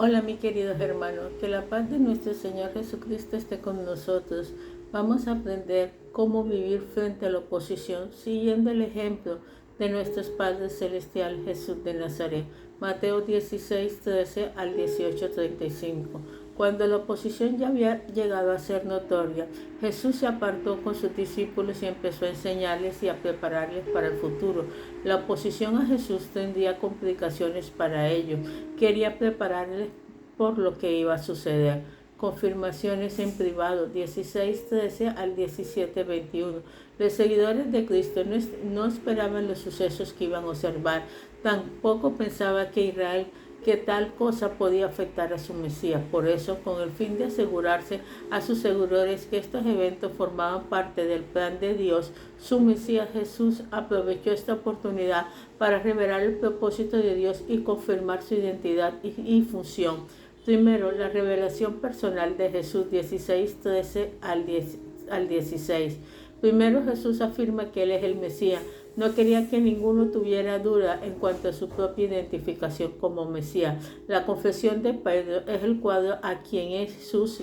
Hola mi queridos hermanos, que la paz de nuestro Señor Jesucristo esté con nosotros. Vamos a aprender cómo vivir frente a la oposición, siguiendo el ejemplo de nuestros padres celestial Jesús de Nazaret. Mateo 16, 13 al 18, 35. Cuando la oposición ya había llegado a ser notoria, Jesús se apartó con sus discípulos y empezó a enseñarles y a prepararles para el futuro. La oposición a Jesús tendría complicaciones para ellos. Quería prepararles por lo que iba a suceder. Confirmaciones en privado 16:13 al 17:21. Los seguidores de Cristo no esperaban los sucesos que iban a observar. Tampoco pensaba que tal cosa podía afectar a su Mesías. Por eso, con el fin de asegurarse a sus seguidores que estos eventos formaban parte del plan de Dios, su Mesías Jesús aprovechó esta oportunidad para revelar el propósito de Dios y confirmar su identidad y función. Primero, la revelación personal de Jesús 16:13 al 16. Primero, Jesús afirma que Él es el Mesías. No quería que ninguno tuviera duda en cuanto a su propia identificación como Mesías. La confesión de Pedro es el cuadro a quien es Jesús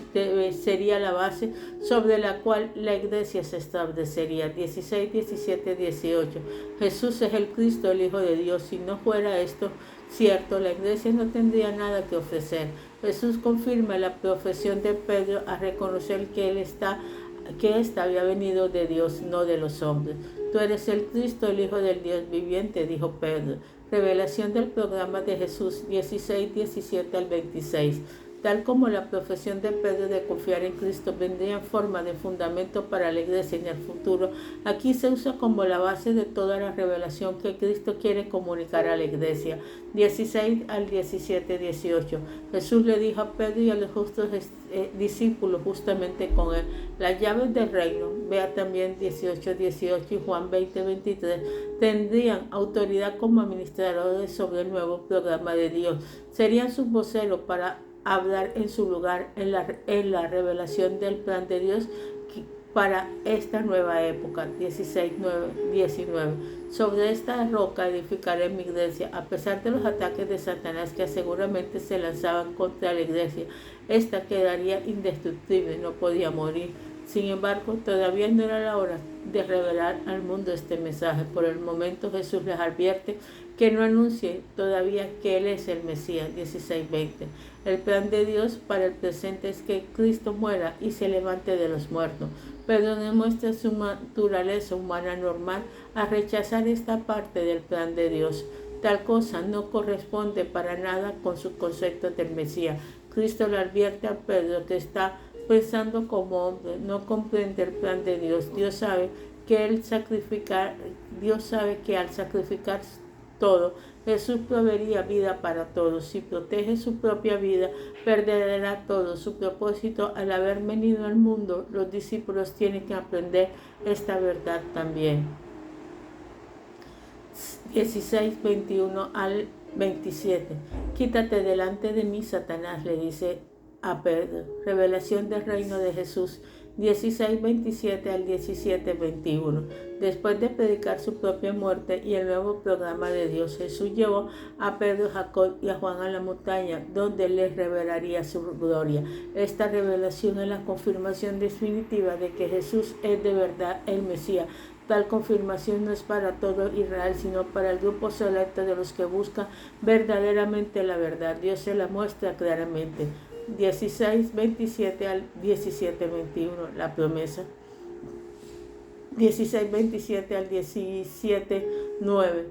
sería la base sobre la cual la iglesia se establecería. 16, 17, 18. Jesús es el Cristo, el Hijo de Dios. Si no fuera esto cierto, la iglesia no tendría nada que ofrecer. Jesús confirma la profesión de Pedro a reconocer que ésta había venido de Dios, no de los hombres. Tú eres el Cristo, el Hijo del Dios viviente, dijo Pedro. Revelación del programa de Jesús 16, 17 al 26. Tal como la profesión de Pedro de confiar en Cristo vendría en forma de fundamento para la iglesia en el futuro, aquí se usa como la base de toda la revelación que Cristo quiere comunicar a la iglesia. 16 al 17, 18. Jesús le dijo a Pedro y a los justos discípulos justamente con él: las llaves del reino, vea también 18, 18 y Juan 20, 23, tendrían autoridad como administradores sobre el nuevo programa de Dios. Serían sus voceros para hablar en su lugar en la revelación del plan de Dios para esta nueva época. 16, 19. Sobre esta roca edificaré mi iglesia. A pesar de los ataques de Satanás que seguramente se lanzaban contra la iglesia, esta quedaría indestructible, no podía morir. Sin embargo, todavía no era la hora de revelar al mundo este mensaje. Por el momento, Jesús les advierte que no anuncie todavía que Él es el Mesías. 16:20. El plan de Dios para el presente es que Cristo muera y se levante de los muertos, pero demuestra su naturaleza humana normal a rechazar esta parte del plan de Dios. Tal cosa no corresponde para nada con su concepto del Mesías. Cristo le advierte a Pedro que está pensando como hombre, no comprende el plan de Dios. Dios sabe que al sacrificar todo, Jesús proveería vida para todos. Si protege su propia vida, perderá todo. Su propósito al haber venido al mundo, los discípulos tienen que aprender esta verdad también. 16, 21 al 27. Quítate delante de mí, Satanás, le dice a Pedro. Revelación del reino de Jesús 16, 27 al 17, 21. Después de predicar su propia muerte y el nuevo programa de Dios, Jesús llevó a Pedro, Jacob y a Juan a la montaña, donde les revelaría su gloria. Esta revelación es la confirmación definitiva de que Jesús es de verdad el Mesías. Tal confirmación no es para todo Israel, sino para el grupo selecto de los que buscan verdaderamente la verdad. Dios se la muestra claramente. 16, 27 al 17, 21, la promesa. 16, 27 al 17, 9.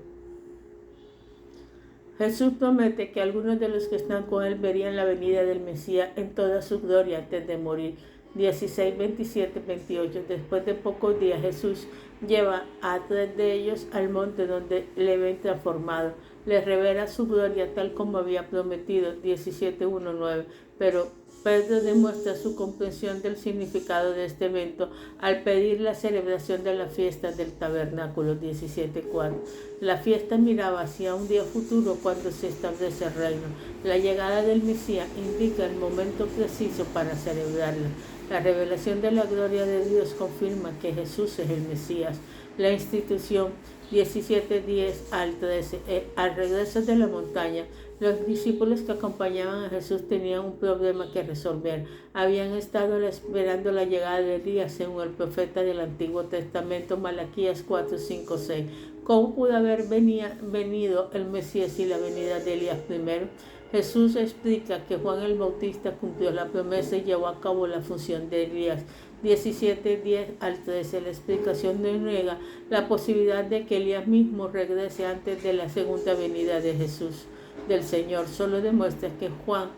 Jesús promete que algunos de los que están con él verían la venida del Mesías en toda su gloria antes de morir. 16, 27, 28. Después de pocos días, Jesús lleva a 3 de ellos al monte donde le ven transformado. Les revela su gloria tal como había prometido. 17, 1, 9. Pero Pedro demuestra su comprensión del significado de este evento al pedir la celebración de la fiesta del tabernáculo. 17:4. La fiesta miraba hacia un día futuro cuando se establece el reino. La llegada del Mesías indica el momento preciso para celebrarla. La revelación de la gloria de Dios confirma que Jesús es el Mesías. La institución 17:10 al 13. Al regreso de la montaña, los discípulos que acompañaban a Jesús tenían un problema que resolver. Habían estado esperando la llegada de Elías, según el profeta del Antiguo Testamento, Malaquías 4:5-6. ¿Cómo pudo haber venido el Mesías y la venida de Elías primero? Jesús explica que Juan el Bautista cumplió la promesa y llevó a cabo la función de Elías. 17:10 al 13. La explicación no niega la posibilidad de que Elías mismo regrese antes de la segunda venida de Jesús, del Señor. Solo demuestra que Juan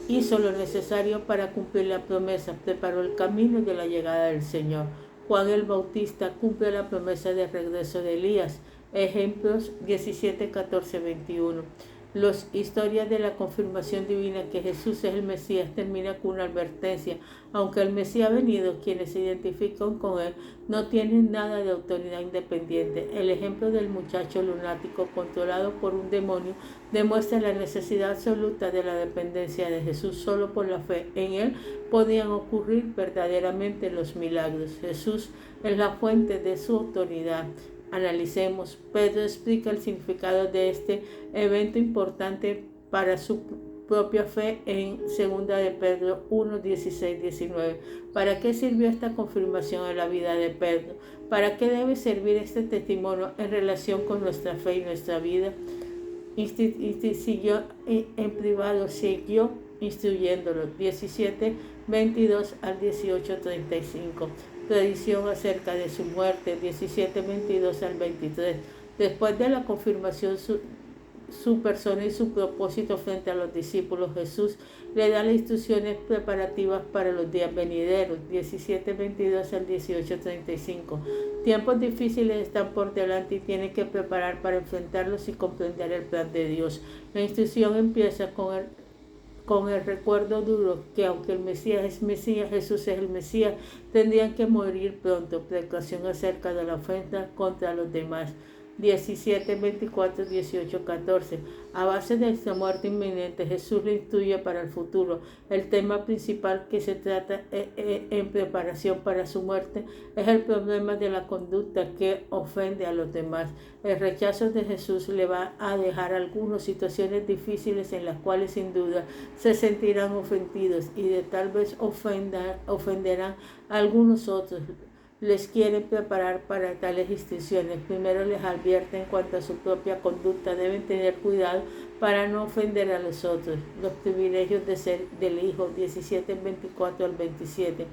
hizo lo necesario para cumplir la promesa, preparó el camino de la llegada del Señor. Juan el Bautista cumple la promesa de regreso de Elías. Ejemplos 17, 14, 21. Las historias de la confirmación divina que Jesús es el Mesías termina con una advertencia. Aunque el Mesías ha venido, quienes se identifican con él no tienen nada de autoridad independiente. El ejemplo del muchacho lunático controlado por un demonio demuestra la necesidad absoluta de la dependencia de Jesús. Solo por la fe en él podían ocurrir verdaderamente los milagros. Jesús es la fuente de su autoridad. Analicemos. Pedro explica el significado de este evento importante para su propia fe en 2 de Pedro 1, 16, 19. ¿Para qué sirvió esta confirmación en la vida de Pedro? ¿Para qué debe servir este testimonio en relación con nuestra fe y nuestra vida? Siguió en privado, siguió instruyéndolo. 17, 22 al 18, 35. Tradición acerca de su muerte, 17, 22 al 23. Después de la confirmación, su persona y su propósito frente a los discípulos, Jesús le da las instrucciones preparativas para los días venideros, 17, 22 al 18, 35. Tiempos difíciles están por delante y tiene que preparar para enfrentarlos y comprender el plan de Dios. La instrucción empieza con el recuerdo duro que aunque el Mesías es Mesías, Jesús es el Mesías, tendrían que morir pronto. Precaución acerca de la ofensa contra los demás. 17, 24, 18, 14. A base de esta muerte inminente, Jesús le instruye para el futuro. El tema principal que se trata en preparación para su muerte es el problema de la conducta que ofende a los demás. El rechazo de Jesús le va a dejar algunas situaciones difíciles en las cuales sin duda se sentirán ofendidos y de tal vez ofenderán a algunos otros. Les quieren preparar para tales distinciones. Primero les advierte en cuanto a su propia conducta. Deben tener cuidado para no ofender a los otros. Los privilegios de ser del Hijo, 17, 24 al 27.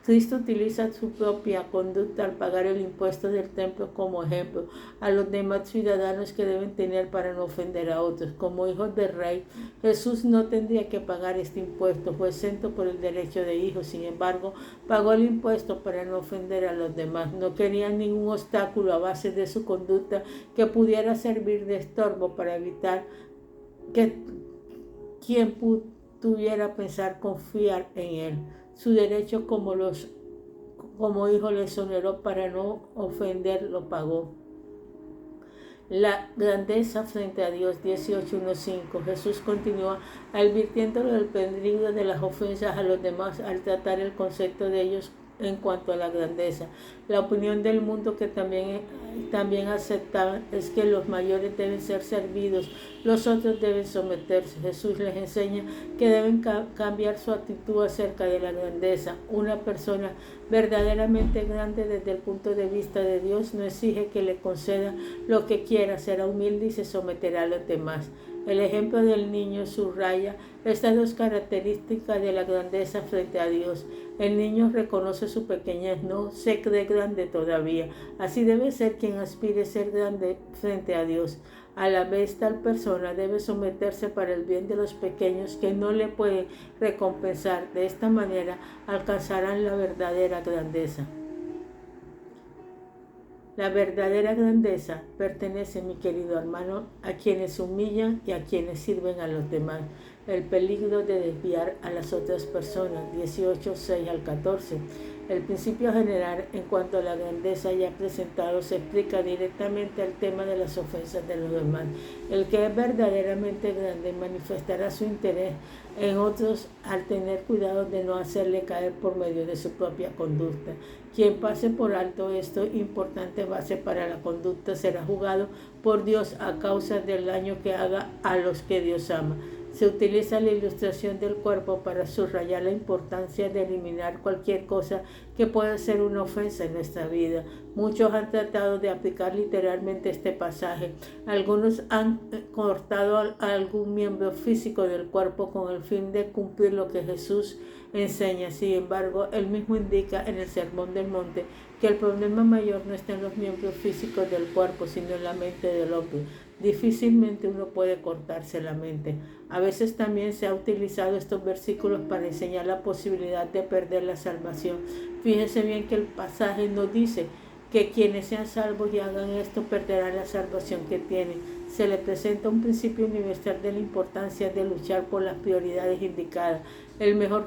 Cristo utiliza su propia conducta al pagar el impuesto del templo como ejemplo a los demás ciudadanos que deben tener para no ofender a otros. Como hijos del rey, Jesús no tendría que pagar este impuesto, fue exento por el derecho de hijo. Sin embargo, pagó el impuesto para no ofender a los demás. No quería ningún obstáculo a base de su conducta que pudiera servir de estorbo para evitar que quien pudiera pensar confiar en él. Su derecho como hijo le exoneró para no ofender, lo pagó. La grandeza frente a Dios, 18:1-5. Jesús continúa advirtiéndolo del peligro de las ofensas a los demás al tratar el concepto de ellos en cuanto a la grandeza. La opinión del mundo que también aceptaban es que los mayores deben ser servidos, los otros deben someterse. Jesús les enseña que deben cambiar su actitud acerca de la grandeza. Una persona verdaderamente grande desde el punto de vista de Dios no exige que le conceda lo que quiera, será humilde y se someterá a los demás. El ejemplo del niño subraya estas dos características de la grandeza frente a Dios. El niño reconoce su pequeñez, no se cree grande todavía. Así debe ser quien aspire a ser grande frente a Dios. A la vez, tal persona debe someterse para el bien de los pequeños que no le pueden recompensar. De esta manera alcanzarán la verdadera grandeza. La verdadera grandeza pertenece, mi querido hermano, a quienes humillan y a quienes sirven a los demás. El peligro de desviar a las otras personas, 18, 6 al 14. El principio general en cuanto a la grandeza ya presentado se explica directamente al tema de las ofensas de los demás. El que es verdaderamente grande manifestará su interés en otros al tener cuidado de no hacerle caer por medio de su propia conducta. Quien pase por alto esto importante base para la conducta será juzgado por Dios a causa del daño que haga a los que Dios ama. Se utiliza la ilustración del cuerpo para subrayar la importancia de eliminar cualquier cosa que pueda ser una ofensa en nuestra vida. Muchos han tratado de aplicar literalmente este pasaje. Algunos han cortado a algún miembro físico del cuerpo con el fin de cumplir lo que Jesús enseña. Sin embargo, él mismo indica en el Sermón del Monte que el problema mayor no está en los miembros físicos del cuerpo, sino en la mente del hombre. Difícilmente uno puede cortarse la mente. A veces también se ha utilizado estos versículos para enseñar la posibilidad de perder la salvación. Fíjense bien que el pasaje no dice que quienes sean salvos y hagan esto perderán la salvación que tienen. Se le presenta un principio universal de la importancia de luchar por las prioridades indicadas. Es mejor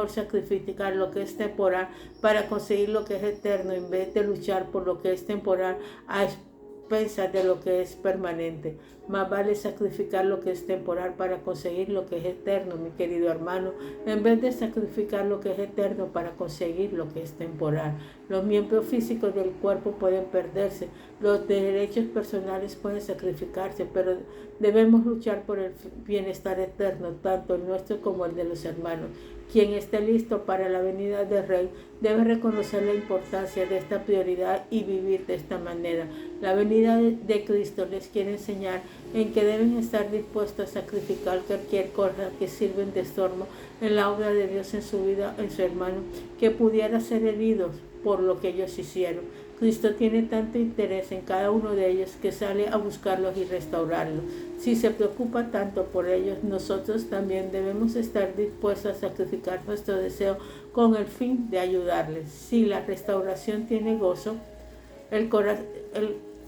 sacrificar lo que es temporal para conseguir lo que es eterno en vez de luchar por lo que es temporal a expensas de lo que es permanente. Más vale sacrificar lo que es temporal para conseguir lo que es eterno, mi querido hermano, en vez de sacrificar lo que es eterno para conseguir lo que es temporal. Los miembros físicos del cuerpo pueden perderse, los derechos personales pueden sacrificarse, pero debemos luchar por el bienestar eterno, tanto el nuestro como el de los hermanos. Quien esté listo para la venida del Rey debe reconocer la importancia de esta prioridad y vivir de esta manera. La venida de Cristo les quiere enseñar en que deben estar dispuestos a sacrificar cualquier cosa que sirven de estorbo en la obra de Dios en su vida, en su hermano, que pudiera ser heridos por lo que ellos hicieron. Cristo tiene tanto interés en cada uno de ellos que sale a buscarlos y restaurarlos. Si se preocupa tanto por ellos, nosotros también debemos estar dispuestos a sacrificar nuestro deseo con el fin de ayudarles. Si la restauración tiene gozo,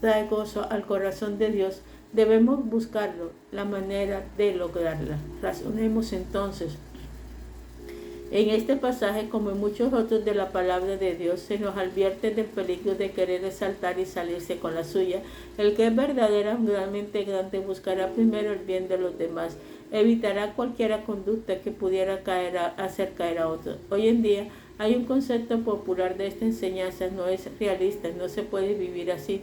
trae gozo al corazón de Dios, debemos buscarlo, la manera de lograrla. Razonemos entonces. En este pasaje, como en muchos otros de la palabra de Dios, se nos advierte del peligro de querer resaltar y salirse con la suya. El que es verdaderamente grande buscará primero el bien de los demás, evitará cualquier conducta que pudiera hacer caer a otros. Hoy en día hay un concepto popular de esta enseñanza, no es realista, no se puede vivir así.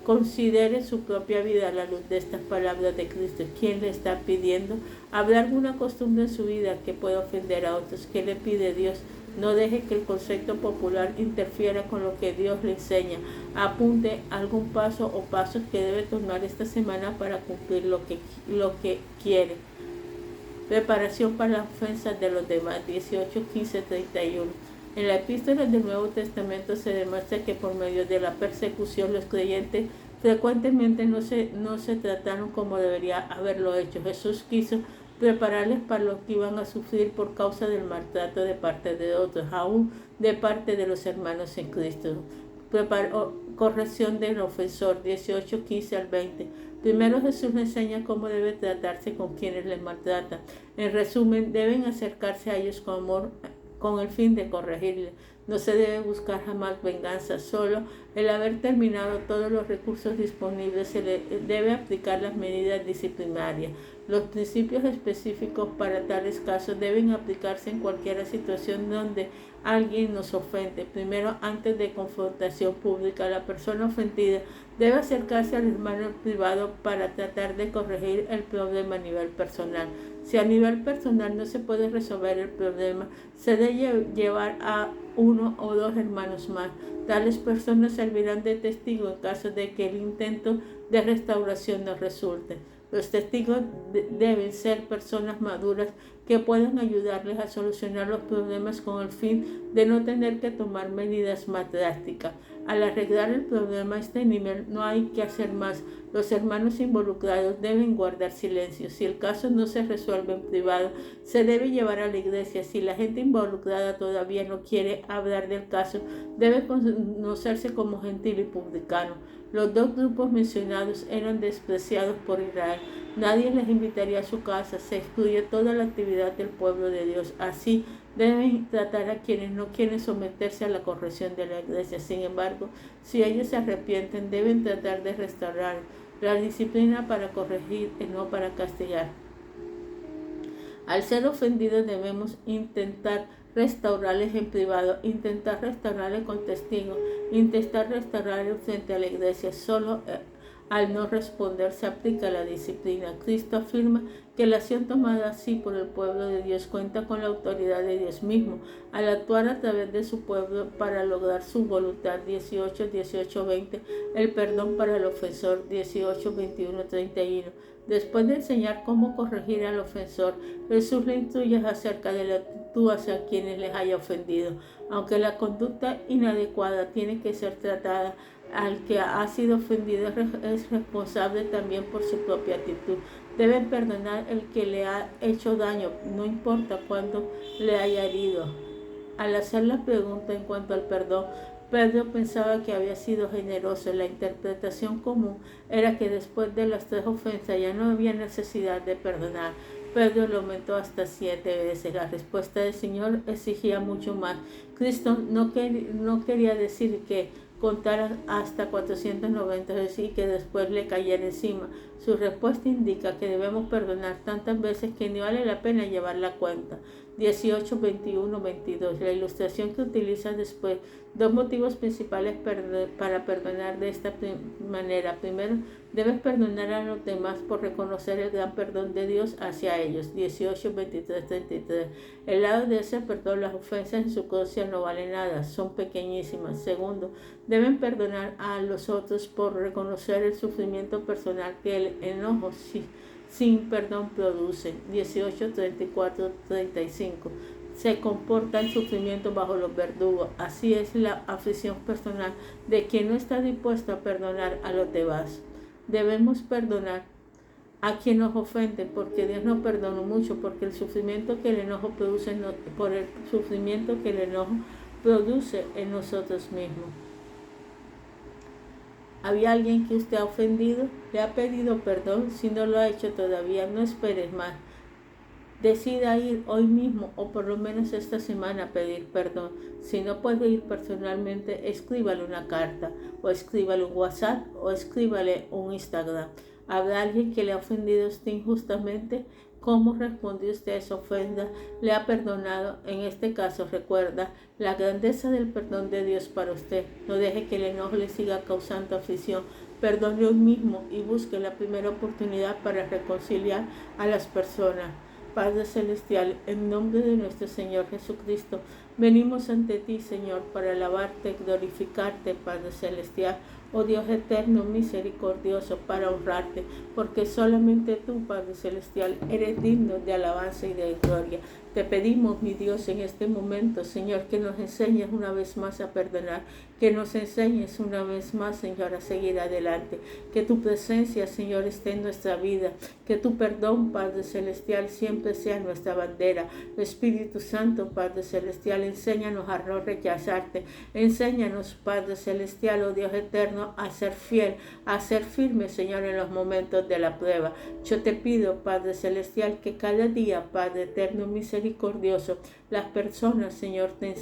Considere su propia vida a la luz de estas palabras de Cristo. ¿Quién le está pidiendo? ¿Habrá alguna costumbre en su vida que pueda ofender a otros? ¿Qué le pide Dios? No deje que el concepto popular interfiera con lo que Dios le enseña. Apunte algún paso o pasos que debe tomar esta semana para cumplir lo que quiere. Preparación para las ofensas de los demás, 18, 15, 31. En la epístola del Nuevo Testamento se demuestra que por medio de la persecución los creyentes frecuentemente no se trataron como debería haberlo hecho. Jesús quiso prepararles para lo que iban a sufrir por causa del maltrato de parte de otros, aún de parte de los hermanos en Cristo. Corrección del ofensor, 18, 15 al 20. Primero Jesús le enseña cómo debe tratarse con quienes les maltratan. En resumen, deben acercarse a ellos con amor, con el fin de corregirle. No se debe buscar jamás venganza, solo el haber terminado todos los recursos disponibles se le debe aplicar las medidas disciplinarias. Los principios específicos para tales casos deben aplicarse en cualquier situación donde alguien nos ofende. Primero, antes de confrontación pública, la persona ofendida debe acercarse al hermano privado para tratar de corregir el problema a nivel personal. Si a nivel personal no se puede resolver el problema, se debe llevar a uno o dos hermanos más. Tales personas servirán de testigo en caso de que el intento de restauración no resulte. Los testigos deben ser personas maduras que puedan ayudarles a solucionar los problemas con el fin de no tener que tomar medidas más drásticas. Al arreglar el problema a este nivel no hay que hacer más. Los hermanos involucrados deben guardar silencio. Si el caso no se resuelve en privado, se debe llevar a la iglesia. Si la gente involucrada todavía no quiere hablar del caso, debe conocerse como gentil y publicano. Los dos grupos mencionados eran despreciados por Israel. Nadie les invitaría a su casa. Se excluye toda la actividad del pueblo de Dios. Así, Deben tratar a quienes no quieren someterse a la corrección de la iglesia. Sin embargo, si ellos se arrepienten, deben tratar de restaurar la disciplina para corregir y no para castigar. Al ser ofendidos debemos intentar restaurarles en privado, intentar restaurarles con testigos, intentar restaurarles frente a la iglesia. Solo al no responder se aplica la disciplina. Cristo afirma que la acción tomada así por el pueblo de Dios cuenta con la autoridad de Dios mismo al actuar a través de su pueblo para lograr su voluntad. 18:20, el perdón para el ofensor. 18:21-31. Después de enseñar cómo corregir al ofensor, Jesús le instruye acerca de la actitud hacia quienes les haya ofendido. Aunque la conducta inadecuada tiene que ser tratada, al que ha sido ofendido es responsable también por su propia actitud. Deben perdonar el que le ha hecho daño, no importa cuándo le haya herido. Al hacer la pregunta en cuanto al perdón, Pedro pensaba que había sido generoso. La interpretación común era que después de las 3 ofensas ya no había necesidad de perdonar. Pedro lo aumentó hasta 7 veces. La respuesta del Señor exigía mucho más. Cristo no quería decir que contara hasta 490 veces y que después le cayera encima. Su respuesta indica que debemos perdonar tantas veces que ni vale la pena llevar la cuenta. 18:21-22. La ilustración que utiliza después 2 motivos principales para perdonar de esta manera. Primero, debes perdonar a los demás por reconocer el gran perdón de Dios hacia ellos. 18:23-33. El lado de ese perdón, las ofensas en su conciencia no valen nada, son pequeñísimas. Segundo, deben perdonar a los otros por reconocer el sufrimiento personal que el enojo sin perdón produce. 18:34-35. Se comporta el sufrimiento bajo los verdugos. Así es la aflicción personal de quien no está dispuesto a perdonar a los demás. Debemos perdonar a quien nos ofende, porque Dios nos perdonó mucho, porque el sufrimiento que el enojo produce en nosotros mismos. ¿Había alguien que usted ha ofendido? ¿Le ha pedido perdón? Si no lo ha hecho todavía, no esperes más. Decida ir hoy mismo o por lo menos esta semana a pedir perdón. Si no puede ir personalmente, escríbale una carta o escríbale un WhatsApp o escríbale un Instagram. ¿Habrá alguien que le ha ofendido a usted injustamente? ¿Cómo respondió usted a esa ofensa? ¿Le ha perdonado? En este caso, recuerda la grandeza del perdón de Dios para usted. No deje que el enojo le siga causando aflicción. Perdone hoy mismo y busque la primera oportunidad para reconciliar a las personas. Padre Celestial, en nombre de nuestro Señor Jesucristo, venimos ante ti, Señor, para alabarte, glorificarte, Padre Celestial, oh Dios eterno, misericordioso, para honrarte, porque solamente tú, Padre Celestial, eres digno de alabanza y de gloria. Te pedimos, mi Dios, en este momento, Señor, que nos enseñes una vez más a perdonar, que nos enseñes una vez más, Señor, a seguir adelante, que tu presencia, Señor, esté en nuestra vida, que tu perdón, Padre Celestial, siempre sea nuestra bandera. Espíritu Santo, Padre Celestial, enséñanos a no rechazarte, enséñanos, Padre Celestial, oh Dios eterno, a ser fiel, a ser firme, Señor, en los momentos de la prueba. Yo te pido, Padre Celestial, que cada día, Padre eterno, misericordioso, las personas, Señor, te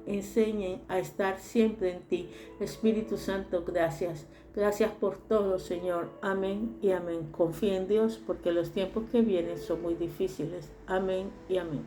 enseñen a estar siempre en ti. Espíritu Santo, gracias. Gracias por todo, Señor. Amén y amén. Confía en Dios porque los tiempos que vienen son muy difíciles. Amén y amén.